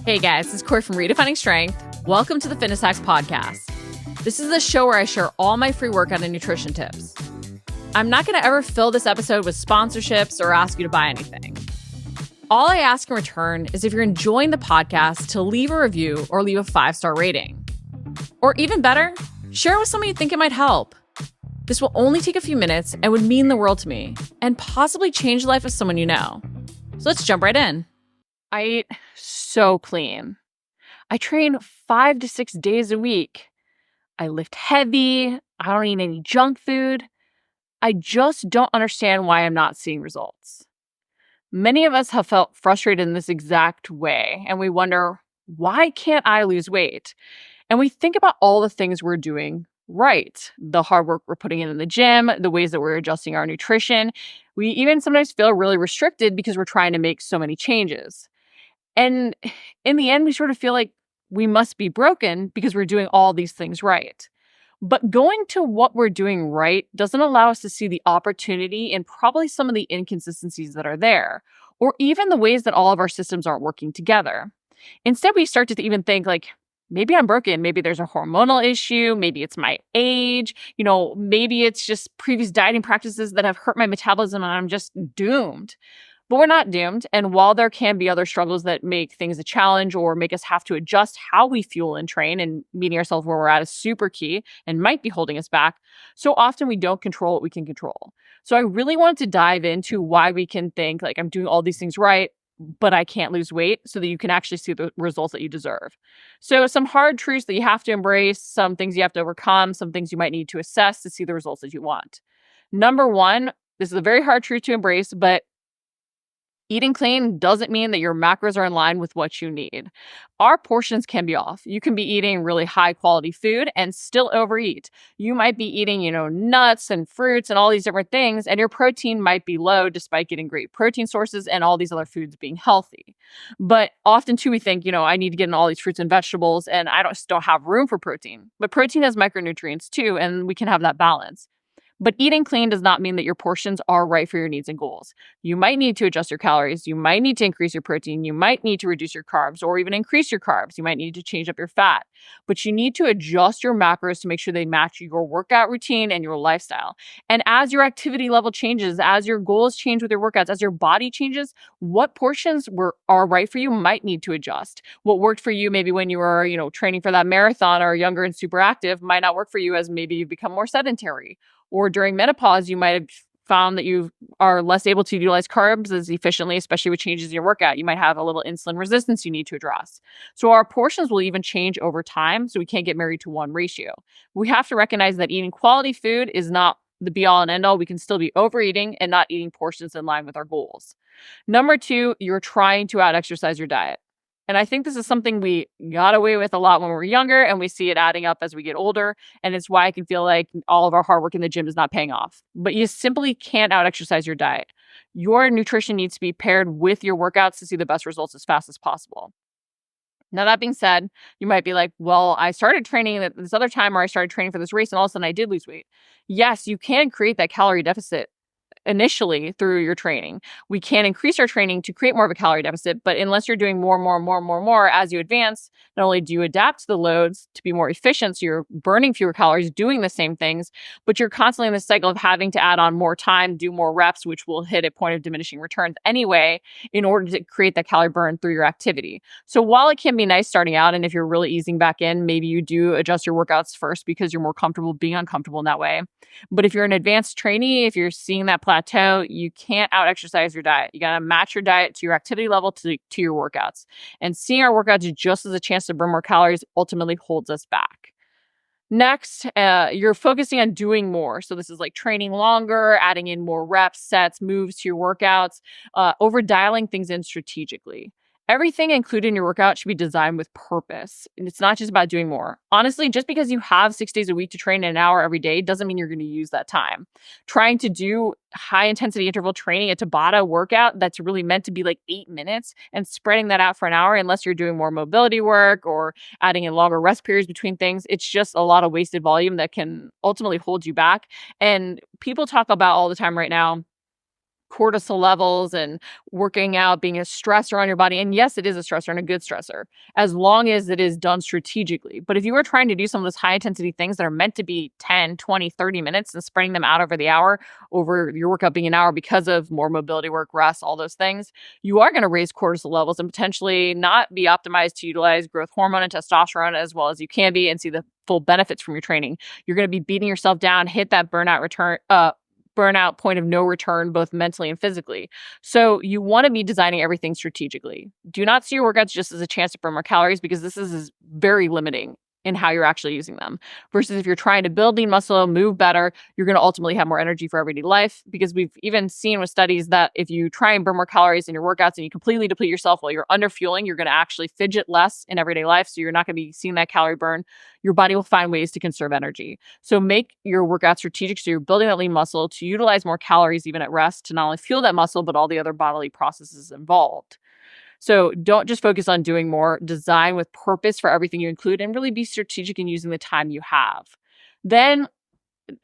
Hey guys, this is Corey from Redefining Strength. Welcome to the Fitness Hacks Podcast. This is the show where I share all my free workout and nutrition tips. I'm not going to ever fill this episode with sponsorships or ask you to buy anything. All I ask in return is if you're enjoying the podcast to leave a review or leave a 5-star rating. Or even better, share it with someone you think it might help. This will only take a few minutes and would mean the world to me and possibly change the life of someone you know. So let's jump right in. I eat so clean. I train 5 to 6 days a week. I lift heavy. I don't eat any junk food. I just don't understand why I'm not seeing results. Many of us have felt frustrated in this exact way, and we wonder, why can't I lose weight? And we think about all the things we're doing right. The hard work we're putting in the gym, the ways that we're adjusting our nutrition. We even sometimes feel really restricted because we're trying to make so many changes. And in the end, we sort of feel like we must be broken because we're doing all these things right. But going to what we're doing right doesn't allow us to see the opportunity and probably some of the inconsistencies that are there, or even the ways that all of our systems aren't working together. Instead, we start to even think like, maybe I'm broken. Maybe there's a hormonal issue. Maybe it's my age. Maybe it's just previous dieting practices that have hurt my metabolism and I'm just doomed. But we're not doomed. And while there can be other struggles that make things a challenge or make us have to adjust how we fuel and train, and meeting ourselves where we're at is super key and might be holding us back, so often we don't control what we can control. So I really wanted to dive into why we can think like I'm doing all these things right, but I can't lose weight, so that you can actually see the results that you deserve. So some hard truths that you have to embrace, some things you have to overcome, some things you might need to assess to see the results that you want. Number one, this is a very hard truth to embrace, but eating clean doesn't mean that your macros are in line with what you need. Our portions can be off. You can be eating really high quality food and still overeat. You might be eating, nuts and fruits and all these different things, and your protein might be low despite getting great protein sources and all these other foods being healthy. But often too, we think, I need to get in all these fruits and vegetables and I don't have room for protein. But protein has micronutrients too, and we can have that balance. But eating clean does not mean that your portions are right for your needs and goals. You might need to adjust your calories. You might need to increase your protein. You might need to reduce your carbs or even increase your carbs. You might need to change up your fat. But you need to adjust your macros to make sure they match your workout routine and your lifestyle. And as your activity level changes, as your goals change with your workouts, as your body changes, what portions are right for you might need to adjust. What worked for you maybe when you were, training for that marathon or younger and super active might not work for you as maybe you've become more sedentary. Or during menopause, you might have found that you are less able to utilize carbs as efficiently, especially with changes in your workout. You might have a little insulin resistance you need to address. So our portions will even change over time, so we can't get married to one ratio. We have to recognize that eating quality food is not the be-all and end-all. We can still be overeating and not eating portions in line with our goals. Number two, you're trying to out-exercise your diet. And I think this is something we got away with a lot when we were younger, and we see it adding up as we get older. And it's why I can feel like all of our hard work in the gym is not paying off. But you simply can't out-exercise your diet. Your nutrition needs to be paired with your workouts to see the best results as fast as possible. Now, that being said, you might be like, well, I started training at this other time, or I started training for this race, and all of a sudden I did lose weight. Yes, you can create that calorie deficit initially through your training. We can increase our training to create more of a calorie deficit, but unless you're doing more as you advance, not only do you adapt to the loads to be more efficient, so you're burning fewer calories doing the same things, but you're constantly in this cycle of having to add on more time, do more reps, which will hit a point of diminishing returns anyway, in order to create that calorie burn through your activity. So while it can be nice starting out, and if you're really easing back in, maybe you do adjust your workouts first because you're more comfortable being uncomfortable in that way. But if you're an advanced trainee, if you're seeing that plateau, you can't out-exercise your diet. You got to match your diet to your activity level, to your workouts. And seeing our workouts just as a chance to burn more calories ultimately holds us back. Next, you're focusing on doing more. So this is like training longer, adding in more reps, sets, moves to your workouts, over dialing things in strategically. Everything included in your workout should be designed with purpose. And it's not just about doing more. Honestly, just because you have 6 days a week to train an hour every day doesn't mean you're going to use that time. Trying to do high intensity interval training, a Tabata workout that's really meant to be like 8 minutes, and spreading that out for an hour, unless you're doing more mobility work or adding in longer rest periods between things, it's just a lot of wasted volume that can ultimately hold you back. And people talk about all the time right now, cortisol levels and working out being a stressor on your body. And yes, it is a stressor and a good stressor, as long as it is done strategically. But if you are trying to do some of those high intensity things that are meant to be 10, 20, 30 minutes and spreading them out over the hour, over your workout being an hour because of more mobility work, rest, all those things, you are going to raise cortisol levels and potentially not be optimized to utilize growth hormone and testosterone as well as you can be and see the full benefits from your training. You're going to be beating yourself down, hit that burnout point of no return, both mentally and physically. So you want to be designing everything strategically. Do not see your workouts just as a chance to burn more calories, because this is very limiting in how you're actually using them. Versus if you're trying to build lean muscle, move better, you're going to ultimately have more energy for everyday life, because we've even seen with studies that if you try and burn more calories in your workouts and you completely deplete yourself while you're under fueling, you're going to actually fidget less in everyday life. So you're not going to be seeing that calorie burn. Your body will find ways to conserve energy. So make your workout strategic so you're building that lean muscle to utilize more calories even at rest to not only fuel that muscle, but all the other bodily processes involved. So don't just focus on doing more, design with purpose for everything you include and really be strategic in using the time you have. Then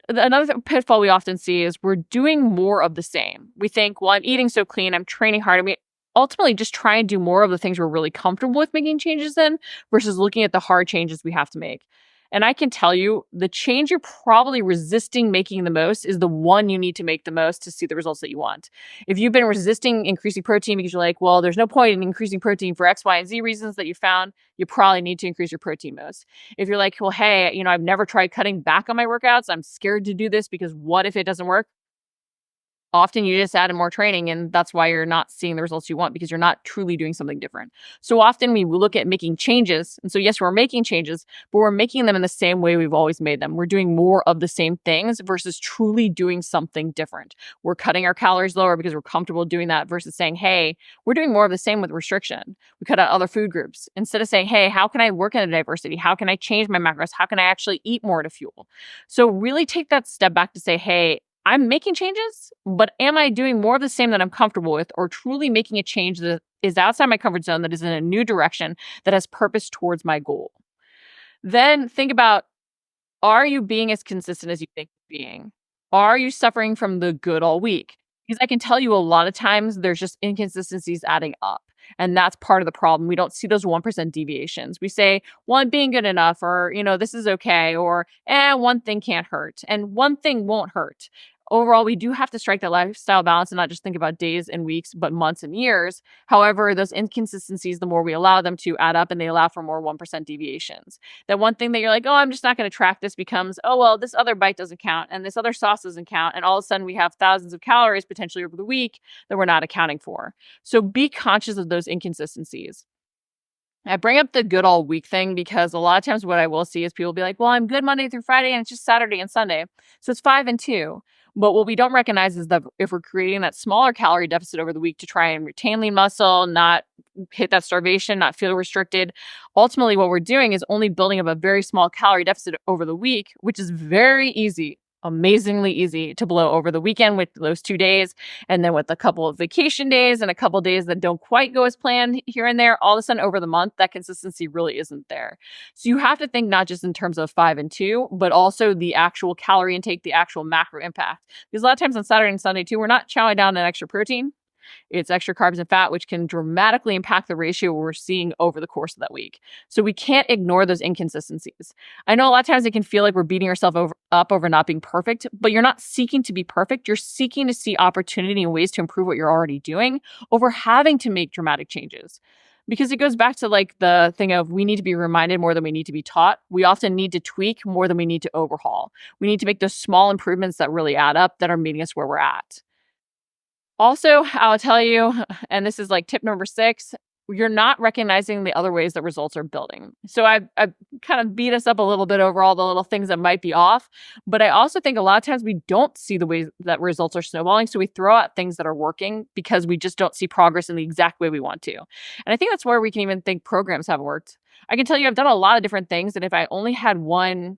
another pitfall we often see is we're doing more of the same. We think, well, I'm eating so clean, I'm training hard. And we ultimately just try and do more of the things we're really comfortable with making changes in versus looking at the hard changes we have to make. And I can tell you, the change you're probably resisting making the most is the one you need to make the most to see the results that you want. If you've been resisting increasing protein because you're like, well, there's no point in increasing protein for X, Y, and Z reasons that you found, you probably need to increase your protein most. If you're like, well, hey, I've never tried cutting back on my workouts, I'm scared to do this because what if it doesn't work? Often you just add in more training, and that's why you're not seeing the results you want, because you're not truly doing something different. So often we look at making changes. And so yes, we're making changes, but we're making them in the same way we've always made them. We're doing more of the same things versus truly doing something different. We're cutting our calories lower because we're comfortable doing that versus saying, hey, we're doing more of the same with restriction. We cut out other food groups instead of saying, hey, how can I work in a diversity? How can I change my macros? How can I actually eat more to fuel? So really take that step back to say, hey, I'm making changes, but am I doing more of the same that I'm comfortable with, or truly making a change that is outside my comfort zone, that is in a new direction, that has purpose towards my goal? Then think about, are you being as consistent as you think you're being? Are you suffering from the good all week? Because I can tell you a lot of times there's just inconsistencies adding up. And that's part of the problem. We don't see those 1% deviations. We say, well, I'm being good enough, or, this is okay, or, one thing can't hurt, and one thing won't hurt. Overall, we do have to strike that lifestyle balance and not just think about days and weeks, but months and years. However, those inconsistencies, the more we allow them to add up, and they allow for more 1% deviations. That one thing that you're like, oh, I'm just not going to track this, becomes, oh, well, this other bite doesn't count and this other sauce doesn't count. And all of a sudden we have thousands of calories potentially over the week that we're not accounting for. So be conscious of those inconsistencies. I bring up the good all week thing because a lot of times what I will see is people be like, well, I'm good Monday through Friday and it's just Saturday and Sunday. So it's 5 and 2. But what we don't recognize is that if we're creating that smaller calorie deficit over the week to try and retain lean muscle, not hit that starvation, not feel restricted, ultimately what we're doing is only building up a very small calorie deficit over the week, which is very easy, amazingly easy to blow over the weekend with those 2 days. And then with a couple of vacation days and a couple of days that don't quite go as planned here and there, all of a sudden over the month, that consistency really isn't there. So you have to think not just in terms of 5 and 2, but also the actual calorie intake, the actual macro impact. Because a lot of times on Saturday and Sunday too, we're not chowing down an extra protein. It's extra carbs and fat, which can dramatically impact the ratio we're seeing over the course of that week. So we can't ignore those inconsistencies. I know a lot of times it can feel like we're beating ourselves up over not being perfect, but you're not seeking to be perfect. You're seeking to see opportunity and ways to improve what you're already doing over having to make dramatic changes. Because it goes back to like the thing of we need to be reminded more than we need to be taught. We often need to tweak more than we need to overhaul. We need to make those small improvements that really add up, that are meeting us where we're at. Also, I'll tell you, and this is like tip number 6, you're not recognizing the other ways that results are building. So I kind of beat us up a little bit over all the little things that might be off, but I also think a lot of times we don't see the ways that results are snowballing. So we throw out things that are working because we just don't see progress in the exact way we want to. And I think that's where we can even think programs haven't worked. I can tell you I've done a lot of different things, and if I only had one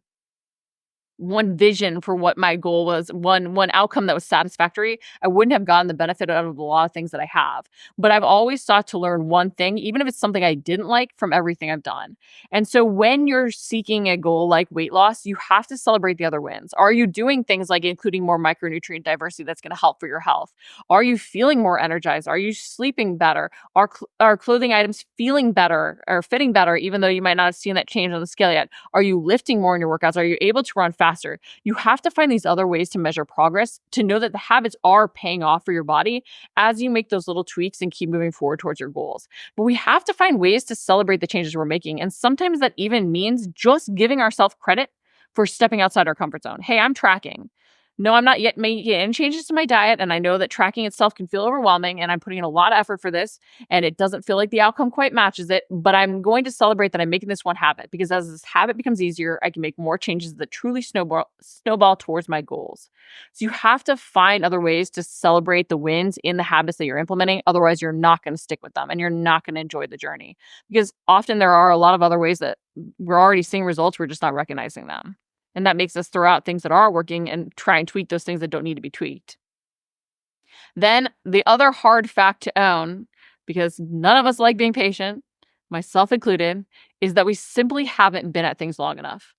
one vision for what my goal was, one outcome that was satisfactory, I wouldn't have gotten the benefit out of a lot of things that I have. But I've always sought to learn one thing, even if it's something I didn't like, from everything I've done. And so when you're seeking a goal like weight loss, you have to celebrate the other wins. Are you doing things like including more micronutrient diversity that's going to help for your health? Are you feeling more energized? Are you sleeping better? Are clothing items feeling better or fitting better, even though you might not have seen that change on the scale yet? Are you lifting more in your workouts? Are you able to run faster? You have to find these other ways to measure progress to know that the habits are paying off for your body as you make those little tweaks and keep moving forward towards your goals. But we have to find ways to celebrate the changes we're making. And sometimes that even means just giving ourselves credit for stepping outside our comfort zone. Hey, I'm tracking. No, I'm not yet making any changes to my diet. And I know that tracking itself can feel overwhelming, and I'm putting in a lot of effort for this, and it doesn't feel like the outcome quite matches it. But I'm going to celebrate that I'm making this one habit, because as this habit becomes easier, I can make more changes that truly snowball towards my goals. So you have to find other ways to celebrate the wins in the habits that you're implementing. Otherwise, you're not going to stick with them and you're not going to enjoy the journey, because often there are a lot of other ways that we're already seeing results. We're just not recognizing them. And that makes us throw out things that are working and try and tweak those things that don't need to be tweaked. Then the other hard fact to own, because none of us like being patient, myself included, is that we simply haven't been at things long enough.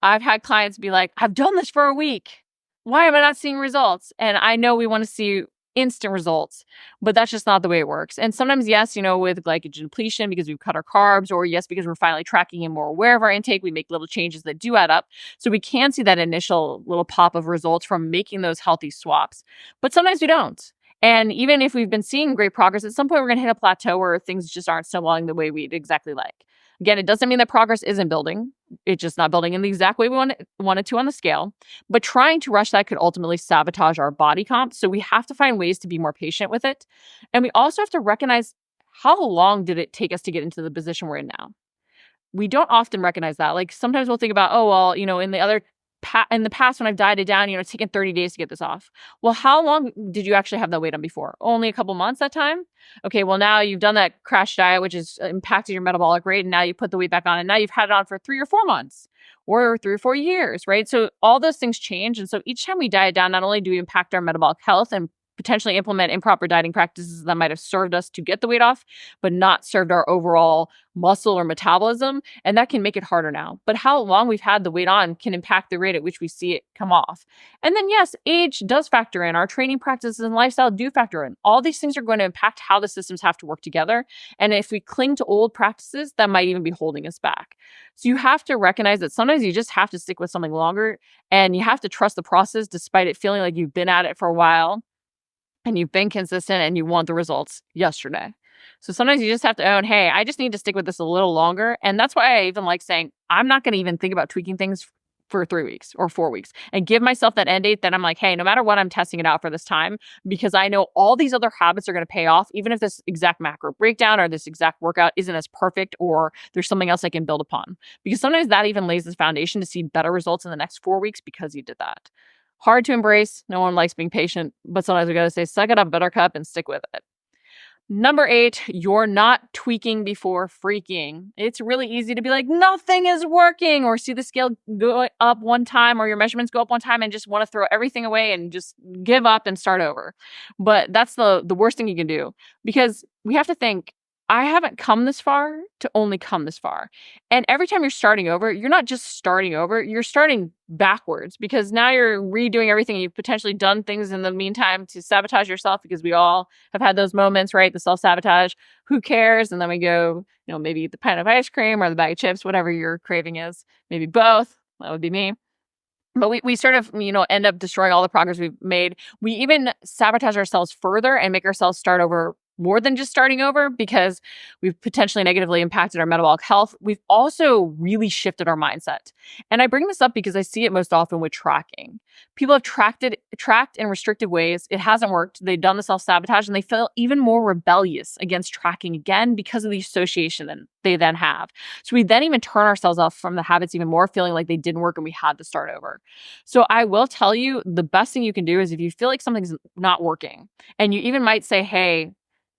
I've had clients be like, I've done this for a week. Why am I not seeing results? And I know we want to see instant results, but that's just not the way it works. And sometimes, yes, with glycogen depletion because we've cut our carbs, or yes, because we're finally tracking and more aware of our intake, we make little changes that do add up. So we can see that initial little pop of results from making those healthy swaps. But sometimes we don't. And even if we've been seeing great progress, at some point we're going to hit a plateau where things just aren't snowballing the way we'd exactly like. Again, it doesn't mean that progress isn't building. It's just not building in the exact way we wanted to on the scale. But trying to rush that could ultimately sabotage our body comp. So we have to find ways to be more patient with it. And we also have to recognize, how long did it take us to get into the position we're in now? We don't often recognize that. Like sometimes we'll think about, oh, well, in the past when I've dieted down, it's taken 30 days to get this off. Well, how long did you actually have that weight on before? Only a couple months that time? Okay, well, now you've done that crash diet, which has impacted your metabolic rate, and now you put the weight back on, and now you've had it on for 3 or 4 months or 3 or 4 years, right? So all those things change. And so each time we diet down, not only do we impact our metabolic health and potentially implement improper dieting practices that might have served us to get the weight off, but not served our overall muscle or metabolism. And that can make it harder now. But how long we've had the weight on can impact the rate at which we see it come off. And then, yes, age does factor in. Our training practices and lifestyle do factor in. All these things are going to impact how the systems have to work together. And if we cling to old practices, that might even be holding us back. So you have to recognize that sometimes you just have to stick with something longer, and you have to trust the process despite it feeling like you've been at it for a while and you've been consistent and you want the results yesterday. So sometimes you just have to own, hey, I just need to stick with this a little longer. And that's why I even like saying, I'm not going to even think about tweaking things for 3 weeks or 4 weeks, and give myself that end date that I'm like, hey, no matter what, I'm testing it out for this time, because I know all these other habits are going to pay off, even if this exact macro breakdown or this exact workout isn't as perfect, or there's something else I can build upon. Because sometimes that even lays the foundation to see better results in the next 4 weeks because you did that. Hard to embrace. No one likes being patient, but sometimes we got to say, suck it up, buttercup, and stick with it. Number 8, you're not tweaking before freaking. It's really easy to be like, nothing is working, or see the scale go up one time, or your measurements go up one time, and just want to throw everything away and just give up and start over. But that's the worst thing you can do, because we have to think, I haven't come this far to only come this far. And every time you're starting over, you're not just starting over, you're starting backwards, because now you're redoing everything. You've potentially done things in the meantime to sabotage yourself, because we all have had those moments, right? The self-sabotage, who cares? And then we go, maybe eat the pint of ice cream or the bag of chips, whatever your craving is, maybe both. That would be me. But we sort of, end up destroying all the progress we've made. We even sabotage ourselves further and make ourselves start over more than just starting over, because we've potentially negatively impacted our metabolic health. We've also really shifted our mindset. And I bring this up because I see it most often with tracking. People have tracked in restrictive ways. It hasn't worked. They've done the self-sabotage, and they feel even more rebellious against tracking again because of the association that they then have. So we then even turn ourselves off from the habits even more, feeling like they didn't work and we had to start over. So I will tell you, the best thing you can do is, if you feel like something's not working, and you even might say, hey,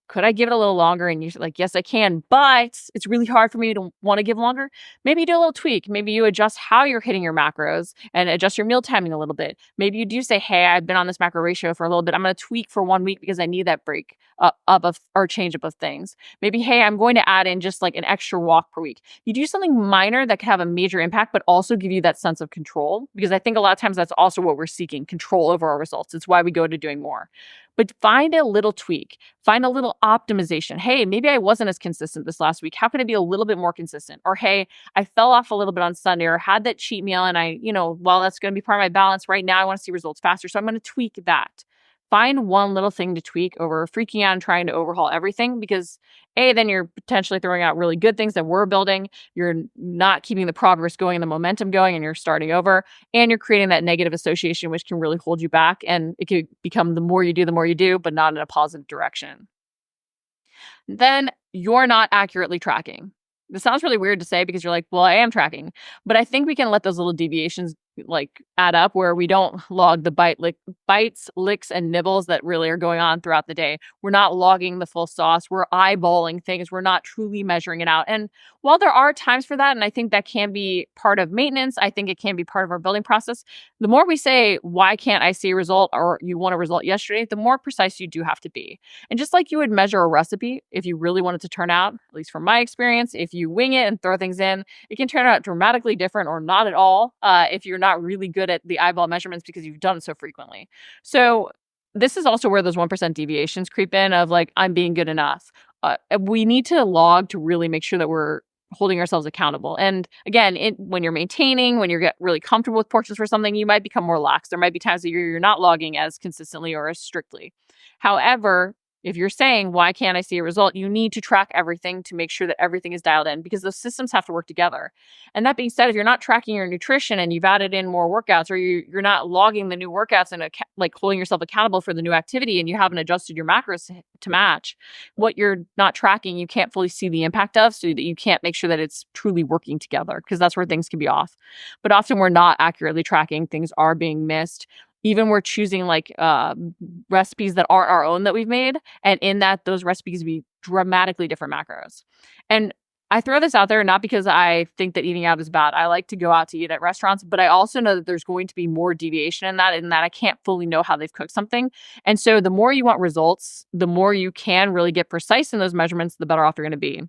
Could I give it a little longer? And you're like, yes, I can, but it's really hard for me to want to give longer. Maybe you do a little tweak. Maybe you adjust how you're hitting your macros and adjust your meal timing a little bit. Maybe you do say, hey, I've been on this macro ratio for a little bit. I'm going to tweak for 1 week because I need that break or change up of things. Maybe, hey, I'm going to add in just like an extra walk per week. You do something minor that could have a major impact, but also give you that sense of control, because I think a lot of times that's also what we're seeking, control over our results. It's why we go to doing more. But find a little tweak, find a little optimization. Hey, maybe I wasn't as consistent this last week. How can I be a little bit more consistent? Or, hey, I fell off a little bit on Sunday or had that cheat meal and well, that's going to be part of my balance right now. I want to see results faster. So I'm going to tweak that. Find one little thing to tweak over freaking out and trying to overhaul everything, because then you're potentially throwing out really good things that we're building. You're not keeping the progress going and the momentum going, and you're starting over, and you're creating that negative association, which can really hold you back. And it could become the more you do, but not in a positive direction. Then you're not accurately tracking. This sounds really weird to say because you're like, well, I am tracking, but I think we can let those little deviations add up, where we don't log the bites, licks, and nibbles that really are going on throughout the day. We're not logging the full sauce. We're eyeballing things. We're not truly measuring it out. And while there are times for that, and I think that can be part of maintenance, I think it can be part of our building process. The more we say, why can't I see a result, or you want a result yesterday, the more precise you do have to be. And just like you would measure a recipe, if you really want it to turn out, at least from my experience, if you wing it and throw things in, it can turn out dramatically different or not at all if you're not really good at the eyeball measurements because you've done it so frequently. So this is also where those 1% deviations creep in of like, I'm being good enough. We need to log to really make sure that we're holding ourselves accountable. And again, when you're maintaining, when you get really comfortable with portions for something, you might become more lax. There might be times that you're not logging as consistently or as strictly. However, if you're saying, why can't I see a result? You need to track everything to make sure that everything is dialed in, because those systems have to work together. And that being said, if you're not tracking your nutrition and you've added in more workouts, or you're not logging the new workouts and holding yourself accountable for the new activity, and you haven't adjusted your macros to match what you're not tracking, you can't fully see the impact of, so that you can't make sure that it's truly working together, because that's where things can be off. But often we're not accurately tracking. Things are being missed. Even we're choosing recipes that aren't our own that we've made. And in that, those recipes be dramatically different macros. And I throw this out there not because I think that eating out is bad. I like to go out to eat at restaurants, but I also know that there's going to be more deviation in that I can't fully know how they've cooked something. And so the more you want results, the more you can really get precise in those measurements, the better off you're going to be.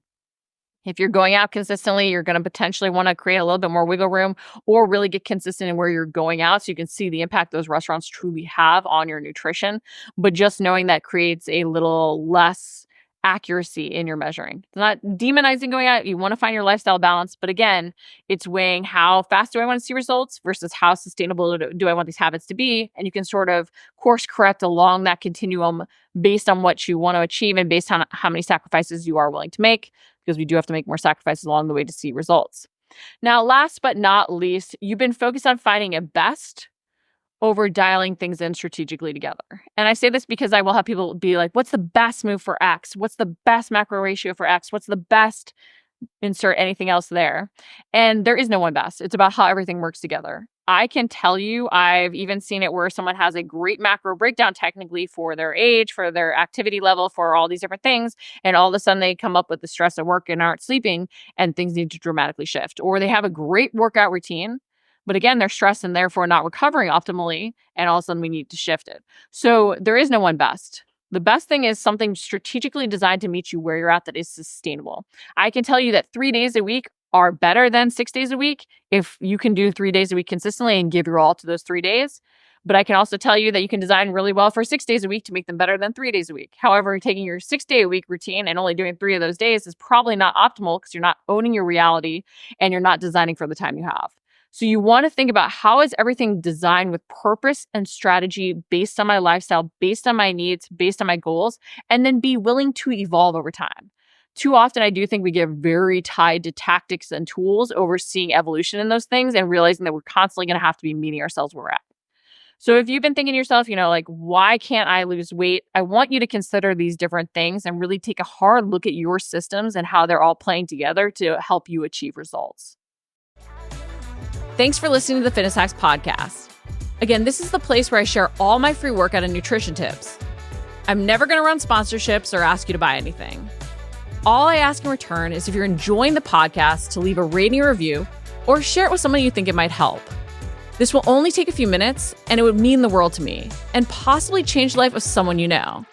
If you're going out consistently, you're going to potentially want to create a little bit more wiggle room, or really get consistent in where you're going out so you can see the impact those restaurants truly have on your nutrition. But just knowing that creates a little less accuracy in your measuring. It's not demonizing going out. You want to find your lifestyle balance. But again, it's weighing how fast do I want to see results versus how sustainable do I want these habits to be. And you can sort of course correct along that continuum based on what you want to achieve and based on how many sacrifices you are willing to make, because we do have to make more sacrifices along the way to see results. Now, last but not least, you've been focused on finding a best over dialing things in strategically together. And I say this because I will have people be like, what's the best move for X? What's the best macro ratio for X? What's the best insert anything else there? And there is no one best. It's about how everything works together. I can tell you, I've even seen it where someone has a great macro breakdown technically for their age, for their activity level, for all these different things. And all of a sudden they come up with the stress at work and aren't sleeping, and things need to dramatically shift. Or they have a great workout routine, but again, they're stressed and therefore not recovering optimally. And all of a sudden we need to shift it. So there is no one best. The best thing is something strategically designed to meet you where you're at that is sustainable. I can tell you that 3 days a week are better than 6 days a week if you can do 3 days a week consistently and give your all to those 3 days. But I can also tell you that you can design really well for 6 days a week to make them better than 3 days a week. However, taking your 6 day a week routine and only doing 3 of those days is probably not optimal, because you're not owning your reality and you're not designing for the time you have. So you want to think about, how is everything designed with purpose and strategy based on my lifestyle, based on my needs, based on my goals, and then be willing to evolve over time. Too often, I do think we get very tied to tactics and tools over seeing evolution in those things and realizing that we're constantly going to have to be meeting ourselves where we're at. So if you've been thinking to yourself, why can't I lose weight? I want you to consider these different things and really take a hard look at your systems and how they're all playing together to help you achieve results. Thanks for listening to the Fitness Hacks podcast. Again, this is the place where I share all my free workout and nutrition tips. I'm never going to run sponsorships or ask you to buy anything. All I ask in return is if you're enjoying the podcast to leave a rating or review or share it with someone you think it might help. This will only take a few minutes, and it would mean the world to me and possibly change the life of someone you know.